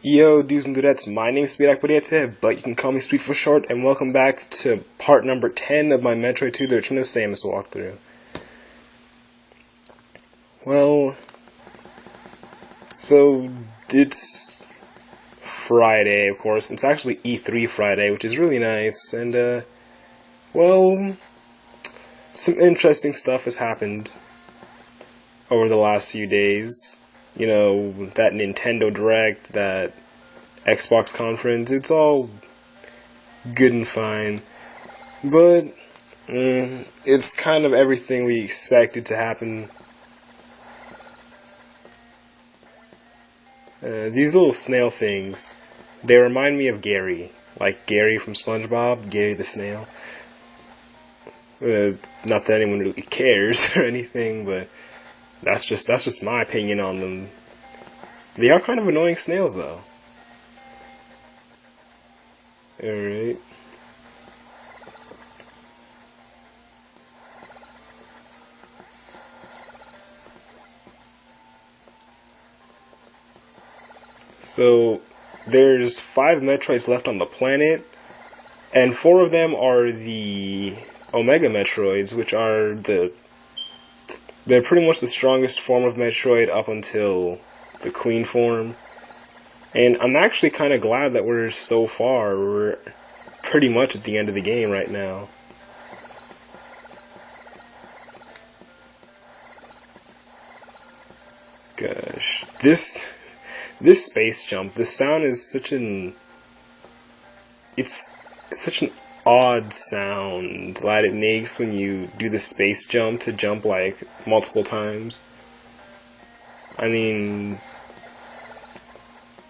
Yo, dudes and dudettes, my name is Akpodiete, but you can call me Speed for short, and welcome back to part number 10 of my Metroid II: The Return of Samus walkthrough. Well, so it's Friday, of course. It's actually E3 Friday, which is really nice, and, well, some interesting stuff has happened over the last few days. You know, that Nintendo Direct, that Xbox conference, it's all good and fine. But, it's kind of everything we expected to happen. These little snail things, they remind me of Gary. Like Gary from SpongeBob, Gary the snail. Not that anyone really cares or anything, but that's just my opinion on them. They are kind of annoying snails, though. Alright. So, there's 5 Metroids left on the planet, and 4 of them are the Omega Metroids, which are they're pretty much the strongest form of Metroid up until the Queen form. And I'm actually kind of glad that we're pretty much at the end of the game right now. Gosh, this space jump, the sound is it's such an odd sound that it makes when you do the space jump to jump like multiple times. I mean,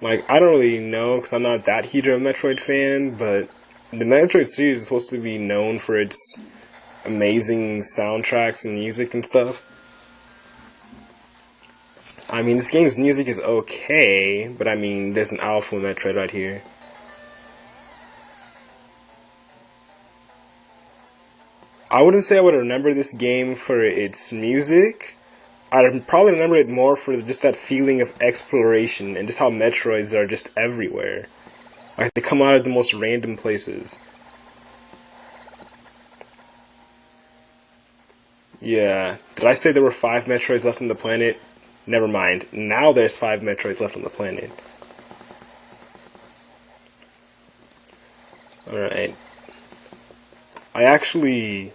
like, I don't really know because I'm not that huge of a Metroid fan, but the Metroid series is supposed to be known for its amazing soundtracks and music and stuff. I mean, this game's music is okay, but I mean, there's an Alpha Metroid right here. I wouldn't say I would remember this game for its music. I'd probably remember it more for just that feeling of exploration and just how Metroids are just everywhere. Like, they come out of the most random places. Yeah. Did I say there were 5 Metroids left on the planet? Never mind. Now there's 5 Metroids left on the planet. Alright. I actually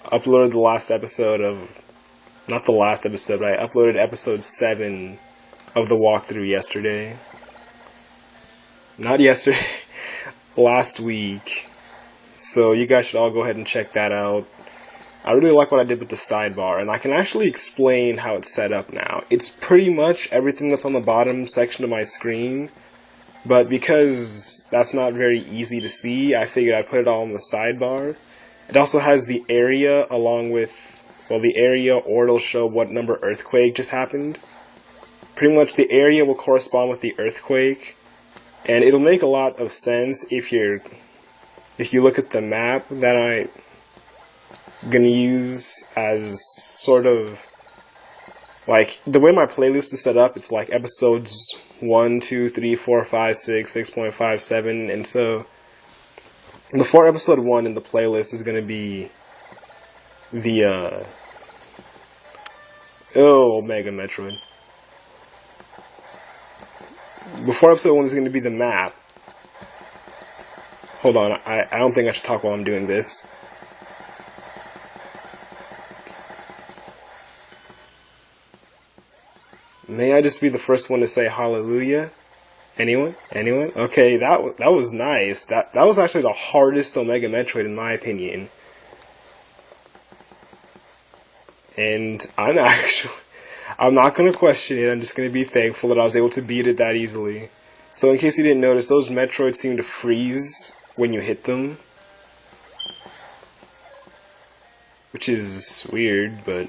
uploaded the last episode of... Not the last episode, but I uploaded episode 7 of the walkthrough yesterday. Not yesterday. Last week. So you guys should all go ahead and check that out. I really like what I did with the sidebar, and I can actually explain how it's set up now. It's pretty much everything that's on the bottom section of my screen, but because that's not very easy to see, I figured I'd put it all on the sidebar. It also has the area along with, well, the area, or it'll show what number earthquake just happened. Pretty much the area will correspond with the earthquake, and it'll make a lot of sense if you look at the map that I'm gonna use as sort of, like, the way my playlist is set up, it's like episodes 1, 2, 3, 4, 5, 6, 6.5, 7, and so before episode 1 in the playlist is gonna be the Omega Metroid. Before episode 1 is going to be the map. Hold on, I don't think I should talk while I'm doing this. May I just be the first one to say hallelujah? Anyone? Anyone? Okay, that was nice. That was actually the hardest Omega Metroid in my opinion. And I'm not going to question it, I'm just going to be thankful that I was able to beat it that easily. So in case you didn't notice, those Metroids seem to freeze when you hit them. Which is weird, but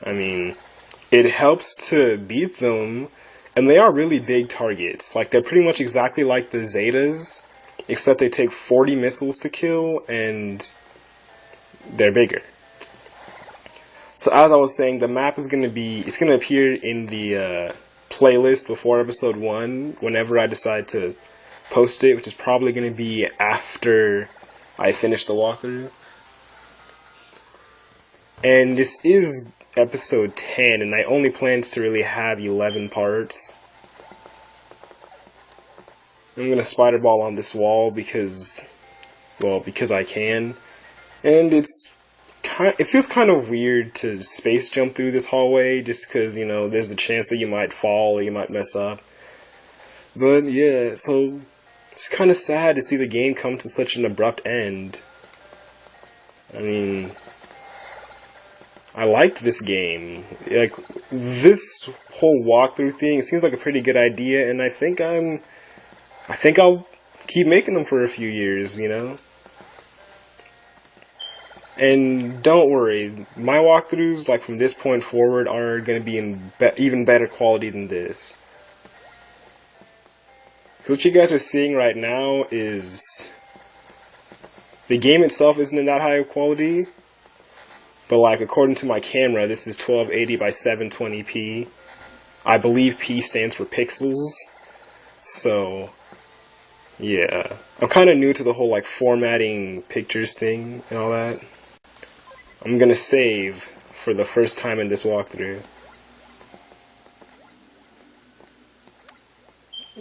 I mean, it helps to beat them, and they are really big targets. Like, they're pretty much exactly like the Zetas, except they take 40 missiles to kill, and they're bigger. So as I was saying, the map is going to be, it's going to appear in the playlist before episode 1 whenever I decide to post it, which is probably going to be after I finish the walkthrough. And this is episode 10, and I only plans to really have 11 parts. I'm going to spider ball on this wall because I can. And it feels kind of weird to space jump through this hallway just because, there's the chance that you might fall or you might mess up. But yeah, so it's kind of sad to see the game come to such an abrupt end. I mean, I liked this game. Like, this whole walkthrough thing seems like a pretty good idea, and I think I'll keep making them for a few years, And don't worry, my walkthroughs, like from this point forward, are going to be in even better quality than this. So what you guys are seeing right now is the game itself isn't in that high of quality, but like according to my camera, this is 1280 by 720p. I believe P stands for pixels. So yeah, I'm kind of new to the whole like formatting pictures thing and all that. I'm gonna save for the first time in this walkthrough.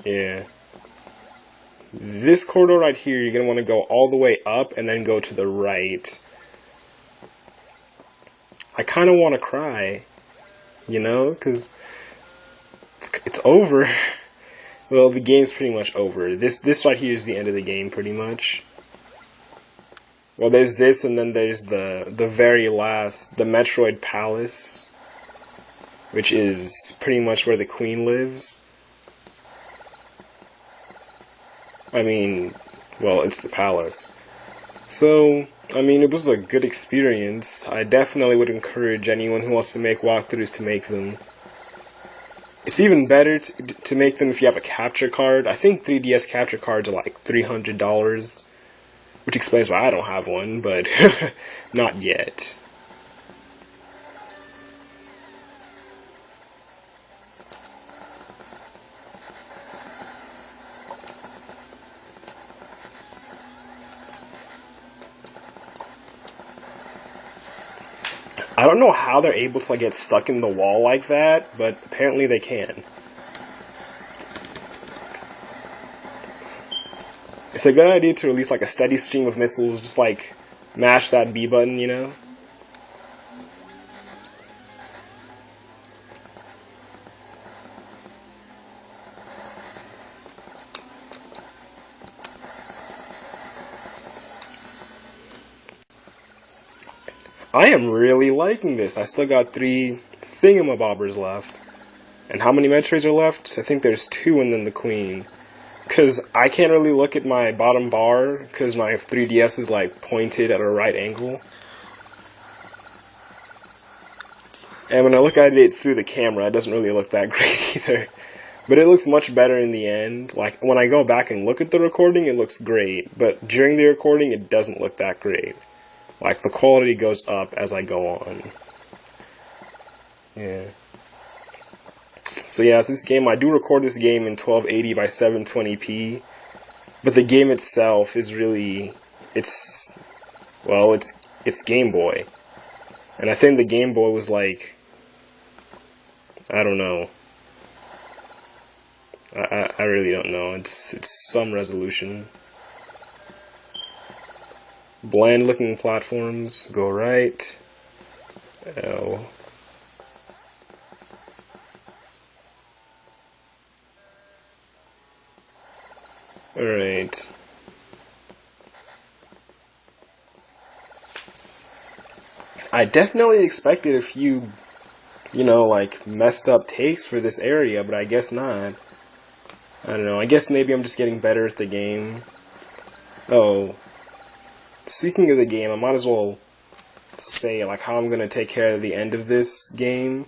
Yeah. This corridor right here, you're gonna want to go all the way up and then go to the right. I kind of want to cry, because it's over. Well, the game's pretty much over. This right here is the end of the game, pretty much. Well, there's this, and then there's the very last, the Metroid Palace, which is pretty much where the Queen lives. I mean, well, it's the palace. So, I mean, it was a good experience. I definitely would encourage anyone who wants to make walkthroughs to make them. It's even better to make them if you have a capture card. I think 3DS capture cards are like $300. Which explains why I don't have one, but not yet. I don't know how they're able to like get stuck in the wall like that, but apparently they can. It's a good idea to release like a steady stream of missiles, just like mash that B button, I am really liking this. I still got 3 thingamabobbers left. And how many Metroids are left? I think there's 2 and then the Queen. Because I can't really look at my bottom bar, because my 3DS is like pointed at a right angle. And when I look at it through the camera, it doesn't really look that great either. But it looks much better in the end. Like, when I go back and look at the recording, it looks great. But during the recording, it doesn't look that great. Like, the quality goes up as I go on. Yeah. So yeah, so this game, I do record this game in 1280 by 720p, but the game itself is really, it's Game Boy. And I think the Game Boy was like, I don't know. I really don't know. It's some resolution. Bland looking platforms, go right. L. Alright. I definitely expected a few, like, messed up takes for this area, but I guess not. I don't know, I guess maybe I'm just getting better at the game. Oh. Speaking of the game, I might as well say, like, how I'm gonna take care of the end of this game.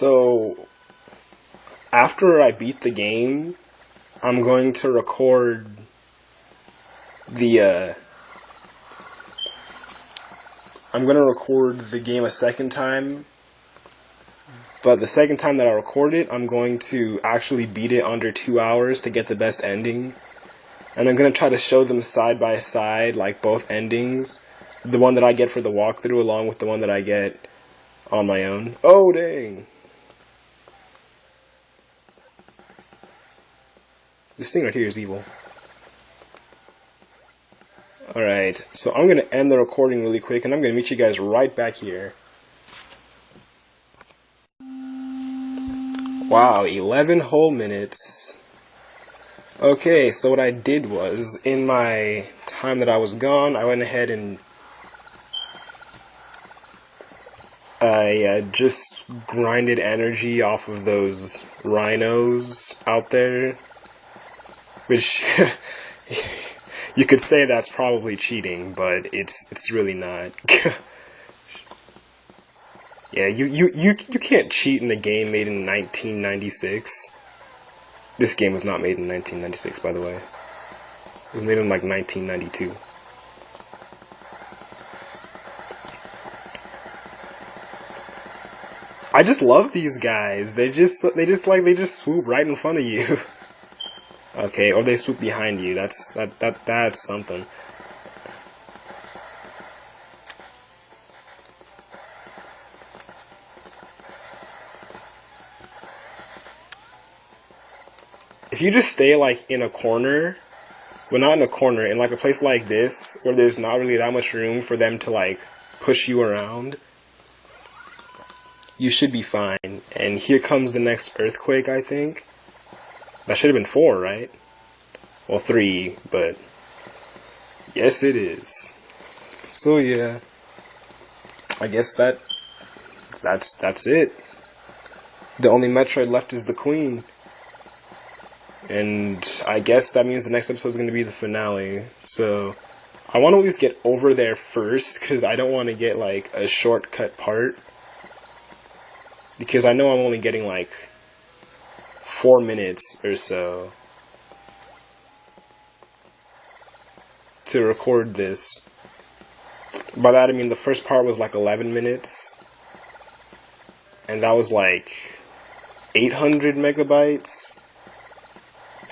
So, after I beat the game, I'm going to record the, I'm going to record the game a second time, but the second time that I record it, I'm going to actually beat it under 2 hours to get the best ending. And I'm going to try to show them side by side, like both endings. The one that I get for the walkthrough along with the one that I get on my own. Oh, dang. This thing right here is evil. Alright, so I'm going to end the recording really quick, and I'm going to meet you guys right back here. Wow, 11 whole minutes. Okay, so what I did was, in my time that I was gone, I went ahead and I just grinded energy off of those rhinos out there, which you could say that's probably cheating, but it's really not. Yeah, you can't cheat in a game made in 1996. This game was not made in 1996, by the way. It was made in like 1992. I just love these guys. They just swoop right in front of you. Okay, or they swoop behind you. That's something. If you just stay like in a corner, well, not in a corner, in like a place like this where there's not really that much room for them to like push you around, you should be fine. And here comes the next earthquake, I think. That should have been 4, right? Well, 3, but yes, it is. So yeah, I guess that's it. The only Metroid left is the Queen. And I guess that means the next episode is going to be the finale. So I want to at least get over there first, because I don't want to get like a shortcut part. Because I know I'm only getting like 4 minutes or so to record this. By that I mean the first part was like 11 minutes. And that was like 800 megabytes.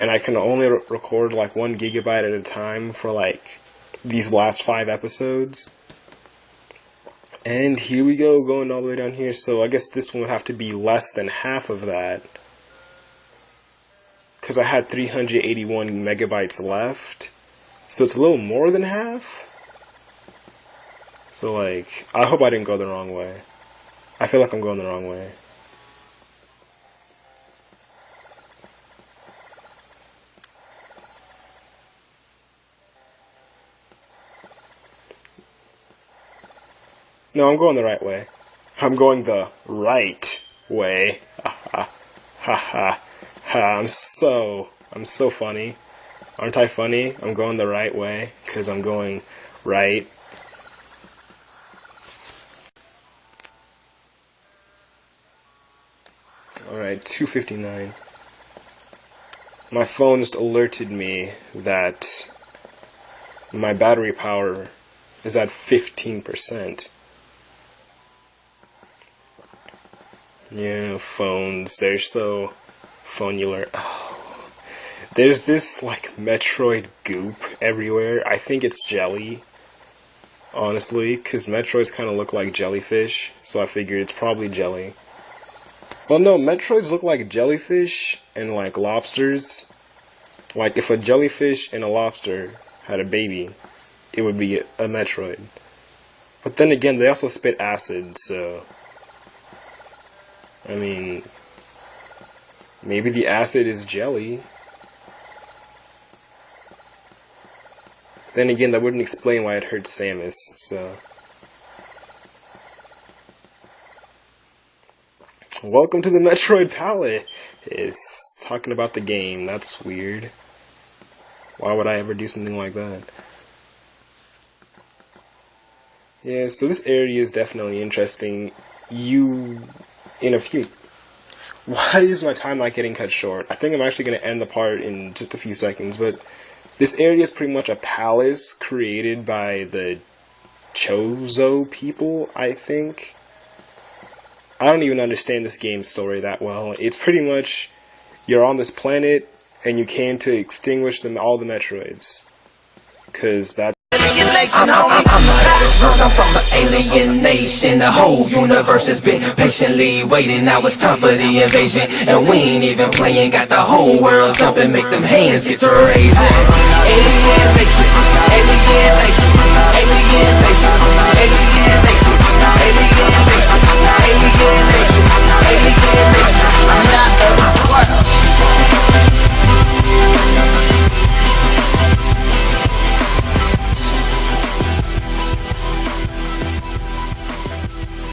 And I can only record like 1 gigabyte at a time for like these last 5 episodes. And here we go, going all the way down here. So I guess this one would have to be less than half of that, because I had 381 megabytes left. So it's a little more than half. So like, I hope I didn't go the wrong way. I feel like I'm going the wrong way. No, I'm going the right way. I'm going the right way. Ha ha ha ha. I'm so funny. Aren't I funny? I'm going the right way because I'm going right. Alright, 2:59. My phone just alerted me that my battery power is at 15%. Yeah, phones, they're so phonular. Oh. There's this, like, Metroid goop everywhere. I think it's jelly, honestly, because Metroids kind of look like jellyfish, so I figured it's probably jelly. Well, no, Metroids look like jellyfish and, like, lobsters. Like, if a jellyfish and a lobster had a baby, it would be a Metroid. But then again, they also spit acid, so I mean, maybe the acid is jelly. Then again, that wouldn't explain why it hurt Samus, so. Welcome to the Metroid Palette! It's talking about the game, that's weird. Why would I ever do something like that? Yeah, so this area is definitely interesting. In a few Why is my time not getting cut short? I think I'm actually going to end the part in just a few seconds, but this area is pretty much a palace created by the Chozo people, I think. I don't even understand this game's story that well. It's pretty much, you're on this planet, and you came to extinguish all the Metroids. Because that... I'm the baddest one, I'm from an alien nation. The whole universe has been patiently waiting. Now it's time for the invasion, and we ain't even playing. Got the whole world jumping, make them hands get to raising. Alien nation, alien nation, alien nation, alien nation, alien nation, alien nation.